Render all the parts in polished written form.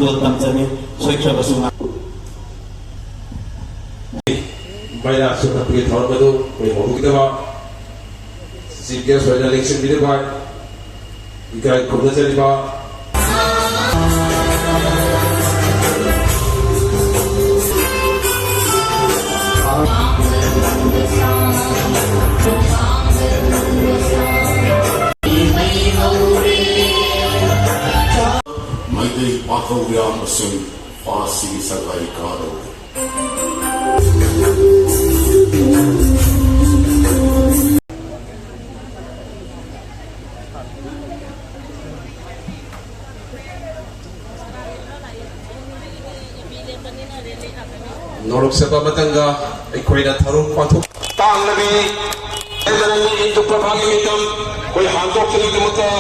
Abdul Tamzani Soikha Basunga Baina sudah pergi tahun baru, pergi mau kita bah, sehingga sudah election bila bah, ikai kumpulan jadi bah. Maitri Pakauya Masun Farsi Sagai Karo. Norok Sabha Matanga, Equina Tarum Patu. Tang Nabi, Ezra into Prabhagi Mitam, we handle the Muta,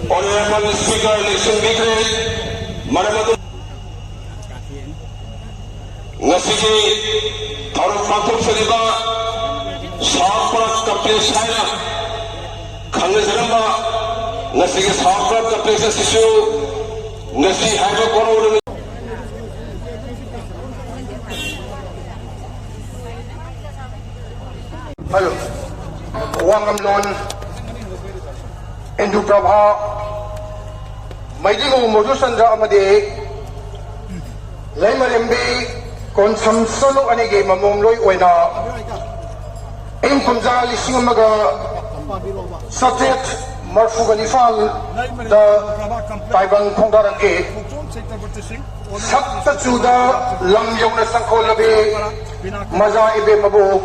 Honorable Speaker, Election Victory, Maramatu Nasiki, Tarum Patu Saliba, Sarpra Kapil Saina, Kanazaramba, Nasiki Sarpra Kapil Sishu, Nasi Hava Koro. Hello, Wangam Lon, Endu Prabha, Maidingo Modusandra Amade, Lema Lembi, Konsam Solo Anige Mamomloy Wena, Enkumza Lisingamaga, Satet, Marfuganifal, the Taibang Kongarake, Saptachuda, Lam Yona Sankolabe, Maza Ibe Mabo.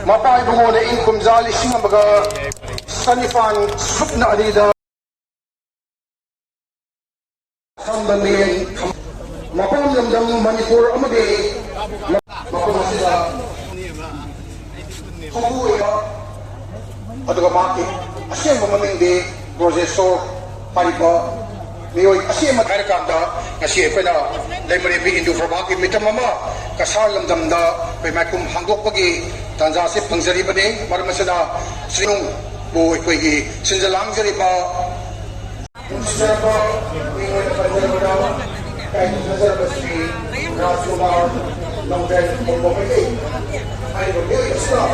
Mapai bungo na income zali singa maga sanifan sup na alida sambandin mapam lamdam Manipur amade mapam sila kukuya aduga maki asya mamamindi processor paripa Miyoy asya magkarakanda kasi pala library bi Indo Prabhagi mitamama kasal lamdamda kay makum hanggok pagi tanjasi pangzari bane marmasana sinong bo koy sinjalang jari ba sirapa miyoy panjara kay nazar basri Rajkumar Longden Bombay ay miyoy isla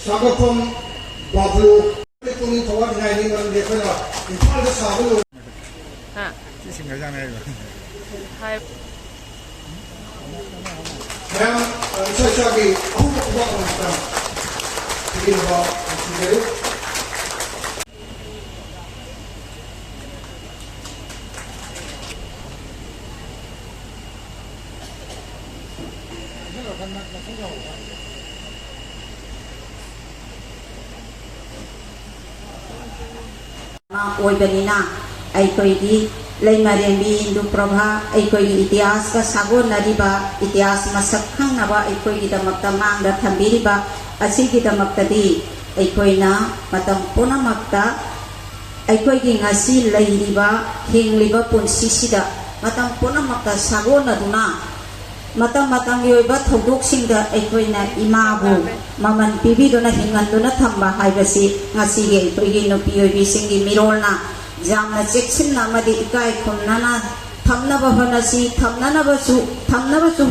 Sagatom Bablu Kung tawag na hindi man dito na ipal sa sablo ha sising nga na yun hi kaya isa sabi ako ba ang ito sige ba sige Oibanina Aikoidi Laimarembi Hindu Prabha Aikoidi Itias ka sagon nariba Itias masakhang naba Aikoidi damakta mangda thambiriba Asigi damaktadi Aikoina matang punamakta Aikoidi ngasi lairiba hingliba punsisida matang punamakta sagon naduna matang yoiba thogdoksingda Aikoina imabu Maman pibido na hingando na thamba haibasi ngasige toigi no piyobi singi mirolna jamna cheksin na madi ikai khumnana thamna ba honasi thamna basu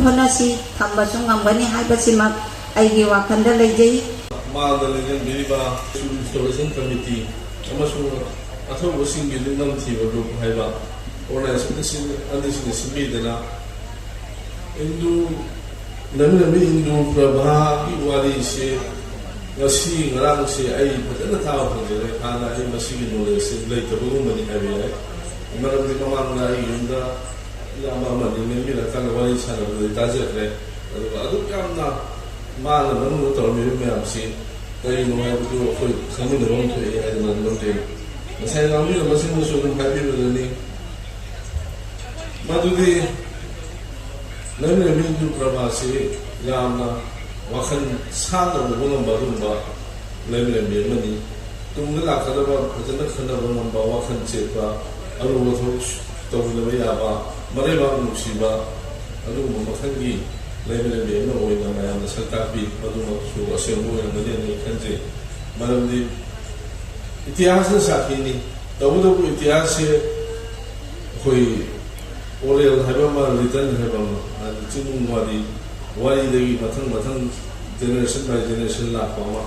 honasi thamba su ngambani haibasi mak aigi wakanda lejei malda lejen biriba installation committee amasu atho singi lingam thiba group haiba organization andisi simidena Hindu Nami Hindu Prabhagi wali se ngasi ngarang se ai patana taw phangere kana ai masigi knowledge se lai tabu mani habi ai maram di mamang na yunda la mama ni mi la kana wali sana de taje re ꯑꯗꯨ ꯌꯥꯝꯅ ꯃꯥꯅ ꯃꯅꯨꯡꯗ ꯇꯧꯔꯝꯃꯤꯕ ꯃꯌꯥꯝꯁꯤ ꯀꯔꯤꯅꯣ ꯍꯥꯏꯕꯗꯨ ꯑꯩꯈꯣꯏ ꯈꯪꯃꯤꯟꯅꯕ ꯑꯃ ꯊꯣꯛꯑꯦ ꯍꯥꯏꯗꯅ ꯂꯧꯖꯩ ꯉꯁꯥꯏ ꯉꯥꯡꯕꯤꯔꯕꯁꯤꯡꯗꯨꯁꯨ ꯑꯗꯨꯝ ꯍꯥꯏꯕꯤꯕꯗꯅꯤ ꯃꯗꯨꯗꯤ ꯂꯩꯃꯔꯦꯟꯕꯤ ꯏꯟꯗꯨ ꯄ꯭ꯔꯚꯥꯁꯤ ꯌꯥꯝꯅ ꯋꯥꯈꯜ ꯁꯥꯡꯅ ꯎꯕ ꯉꯝꯕ ꯑꯗꯨꯒꯨꯝꯕ ꯂꯩꯃꯔꯦꯟꯕꯤ ꯑꯃꯅꯤ ꯇꯨꯡꯗ ꯂꯥꯛꯀꯗꯕ ꯐꯖꯅ ꯈꯟꯅꯕ ꯉꯝꯕ ꯋꯥꯈꯜ ꯆꯦꯠꯄ ꯑꯔꯨꯕ ꯊꯕꯛ ꯇꯧꯃꯤꯟꯅꯕ ꯌꯥꯕ ꯃꯔꯩꯕꯥꯛ ꯅꯨꯡꯁꯤꯕ ꯑꯗꯨꯒꯨꯝꯕ ꯃꯈꯜꯒꯤ ꯂꯩꯃꯔꯦꯟꯕꯤ ꯑꯃ ꯑꯣꯏꯅ ꯃꯌꯥꯝꯅ ꯁꯛ ꯇꯥꯛꯄꯤ ꯃꯗꯨꯃꯛꯁꯨ ꯑꯁꯦꯡꯕ ꯑꯣꯏꯔꯝꯒꯅꯤ ꯍꯥꯏꯅ ꯈꯟꯖꯩ ꯃꯔꯝꯗꯤ ꯏꯇꯤꯍꯥꯁꯅ ꯁꯥꯈꯤꯅꯤ ꯇꯧꯕꯇꯕꯨ ꯏꯇꯤꯍꯥꯁꯁꯦ ꯑꯩꯈꯣꯏ oral haba written haba chinung wari degi mathang generation by generation la pama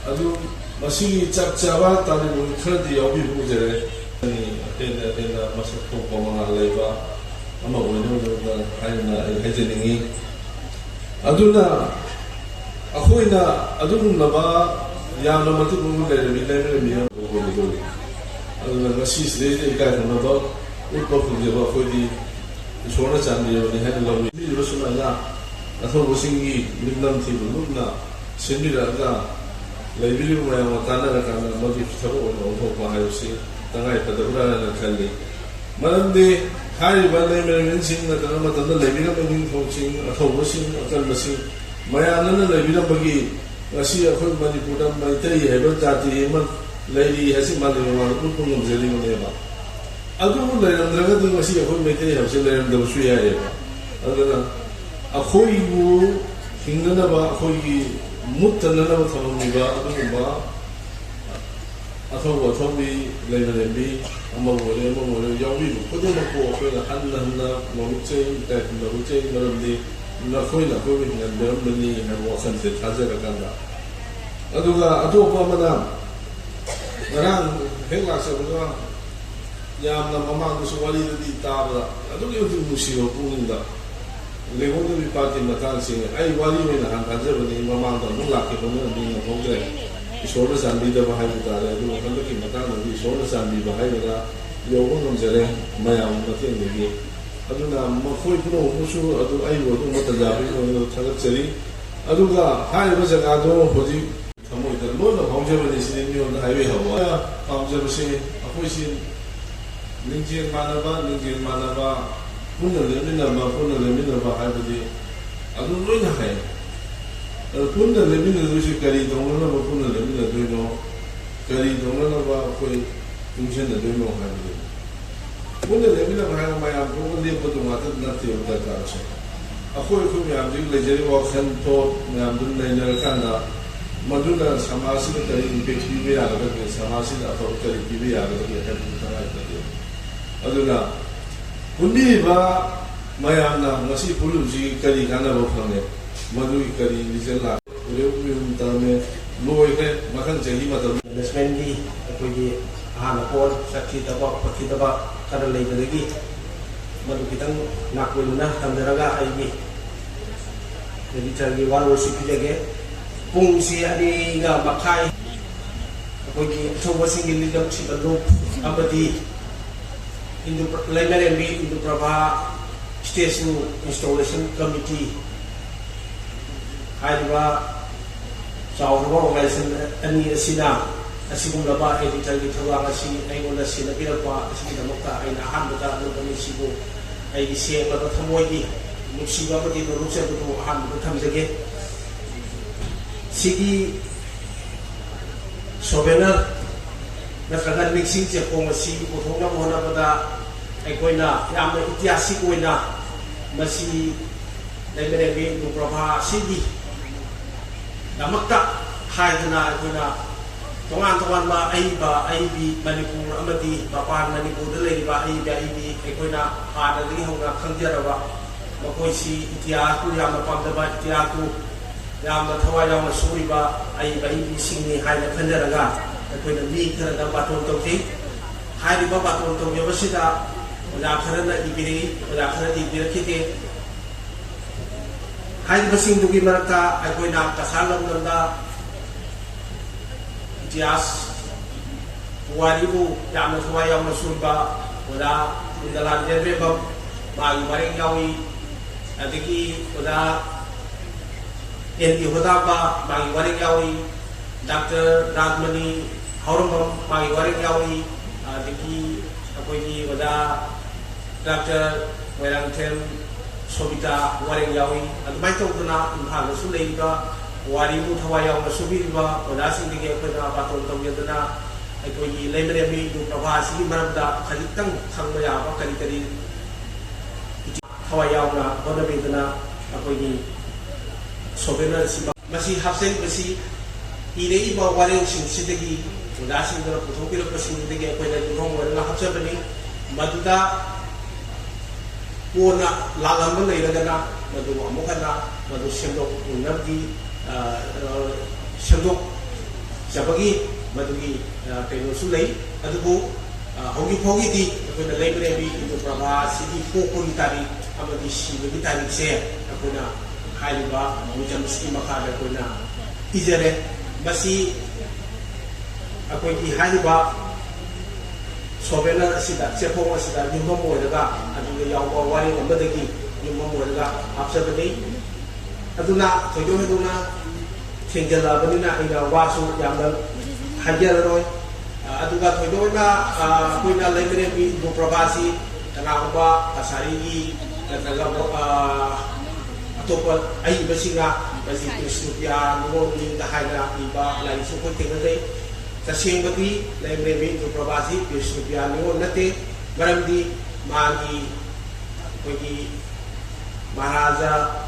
adu masi chak chawa tani mu khadi yobi bu jere ni atena masak ko pama leba ama wono da haina hajeningi aduna akhoina adun laba ya no matu bu le mi mi ko ni aduna masi sre ka no ba उत्पत्ति कोई सोना चांदी है love सुना अथवा सिंगी निम्नम थी लुना सिंदीरगा library में ताना मदी थब ओंथोपा हाइबसी तंगाई फदबरा खल्ली मरमदे हाइबा लाइब्रेरियन सिंग नतन मतन लाइब्रेरी में थोसिंग अथवा सिंग अकलबसी मयानन लाइब्रेरी बगी ngasi akhoi manipur maitai haiba jati man lairi hasi mali ma utpung ngomjeli neba adu lerandraga di ngasi akhoi maitai hause lerandau su yae adana akhoi bu hingana ba akhoi gi muttana na thammi ba adu ba athawa thobi leranbi amma wole yawi bu kodo ko akhoi na hanna mawche ta mawche maramdi na khoi na ko ni ndam ni ha wa san se thaja ka kanda aduga atopa mana ngarang hela sa buga yamna mama du so wali di tabla aduga yotu musiro puninda legondo bi parti matan sing ai wali me na han thaja bani mama da mu la ke bono ni na hogre ishora sambi da bahai da le du kan ki matan ni ishora sambi bahai da yogo nom jere mayam na tin ni aduna makhoi puno musu adu ai wo du mata jabi no thagat cheri aduga hai ba jaga do hoji thamoi da lo na hongje ba ni sin ni on highway hawa hongje ba se akhoi sin lingjin manaba punna le min na ba hai ba di adu loi na hai punna le min na shi kari dong na ba punna le min na do no kari dong na ba khoi function na do no hai ba punna le min na ba hai ma ya ko le ko do ma ta na ti da ka che akhoi khu ya di le jeri wa khan to na dun le na kan da maduna samasi da kari pe ti be ya da ke samasi da to kari ti be ya da ke ha bu ta ra da aduna punni ba ma ya na ngasi pulu ji kari kana ba phang ne madu kari ni je la re u ta me loi ke ma kan jahi ma da investment di ko ji hana ko sakhi da ba pakhi da ba kada lei da gi madu kitang nakuluna tamdaraga ai gi jadi chagi walo sikilege pung si ani ga makai ko gi thowa singil ni dam chi da lo abadi Indo Lemerembi Indo Prabha Station Installation Committee Haidwa Chawra Organization Ani Asina Asigum Laba Editor gi Thawa asi ai ona sina bira kwa asi da mokta ai na han da no kami sibo ai di se ba thamoi gi musiba ba di no ruse bu han bu tham jage sigi sobena na kagan mixing che ko masi ko thona mo na bada ai koina yamna ityasi koina masi Lemerembi Indo Prabha sigi namakta haidna koina tongan ma ai bi Manipur amati bapan Manipur da lei ba ai bi ai koina ada li hona khangjara ba makoi si ityas ku yamna pamda ba ityas ku yamna thawa yamna suri ba ai bi singni haina khanjara ga कोई नबी कर दा बातों तो थी हाय रिबा बातों तो व्यवस्थिता वला खरना इबिरी वला खरना इबिरी रखिते हाय बसिंग दुगी मरका कोई नाम तसालम नंदा इतिहास वारिबु याम थवा याम सुबा वला इंदला जेबे बम मागी मारिंग यावी adiki pada NT Hodapa magi waring yawi Dr. Radmani Haurambam magi waring yawi adiki apoi pada Dr. Wairangtem Sobita waring yawi admai tawduna imphal su leiba wari mu thawai yaw subiriba pada singdigi akoina baton tawdana aikogi leimremi du prabhasi maramda khalitang khangba yaba kari kari thawai yawna bonabedana akogi sobena siba masi hapsen masi ire iba wari sing sidagi pada singdara puthokira pasingdigi akoina durong wala hapsabani maduda wona lagam leiragana madu amukana madu sendok unabdi sendok jabagi madugi kaino sulai adubu hogi hogi di akoina library itu prabha sidi pokuri tari amadi sibagi tari se akoina haiba mujam scheme makada akoina ijare masi akoini haiba sobena sida sepong sida nyumba moiraga aduga yawa wari ambadagi nyumba moiraga apsabani aduna thodo heduna thenjala banina ina wasu yamda hajaroi aduga thodo na koina library bi do prabasi tanawa asari gi tanaga atopa ai basinga basi kristupya no ni dahaya iba lai su ko tingale tasembati library do prabasi kristupya no nate maramdi magi kogi maharaja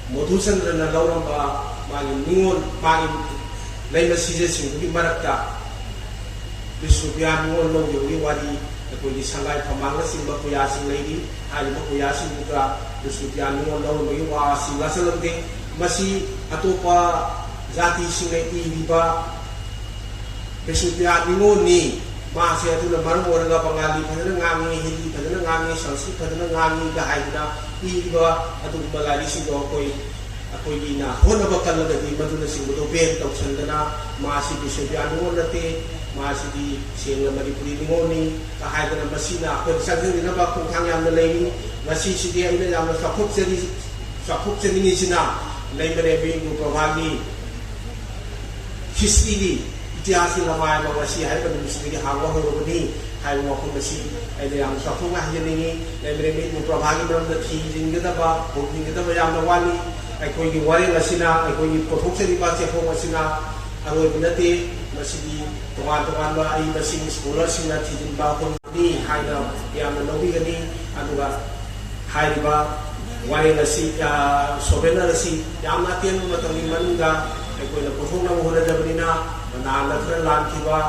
Madhusandra na lauramba magi ningon magi laima sije singgi marakta bisupya ningon lo yogi wadi kogi sangai pamanga singba kuya sing lady ali ma kuya sing buka bisupya ningon lo yogi wa singla salamde masi atopa jati singai iba bisupya ningon ni ma se atu na mar mora ga pangali phadana ngangi hindi phadana ngangi sanskrit phadana ngangi ga haida iba atu balari sing do koi akoi na hona bakal ga di maduna sing do ben tok sandana ma si bisupya ningon nate ma si di sing mari puri ningoni ka haida na masina ko sagin na ba kung thang yam na leini masi si di ina yam na sakhuk seni ni sina leimare bi go pravani history itiasi lamai mawasi hai pada mesti hawa horobani hai waktu mesti ada yang satu ngah jadi ni lebremi muprabagi dalam dati jingga ba holding kita ba yang nawani ai koi di wari lasina ai koi di pothok se di ba che pho lasina aro binati mesti di teman-teman ba ai mesti sekolah sina tijin ba kon ni hai na yang nobi gani aduga hai ba wari lasi sobena lasi yang natian matangin manunga ai koi na pothok na mohora jabrina na latra lan kiba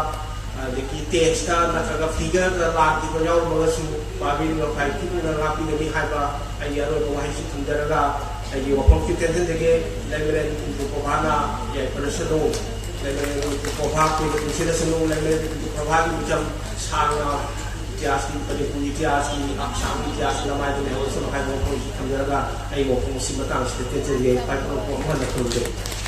deki text ta na kaga figure la lan kiba yaw mga su babi no kai ki na rapi ni haiba ai yaro ko hai su tundaraga ai yo ko kiten dege library ko bana ya personal library ko ba ko ko sila sunu library ko ba ni jam sanga iतिहास की पढ़े पूरी इतिहास की आशाम इतिहास लमाय तो नहीं हो सो ना है वो कोई तundaraga ai yo ko si matang se te je pai ko ko na ko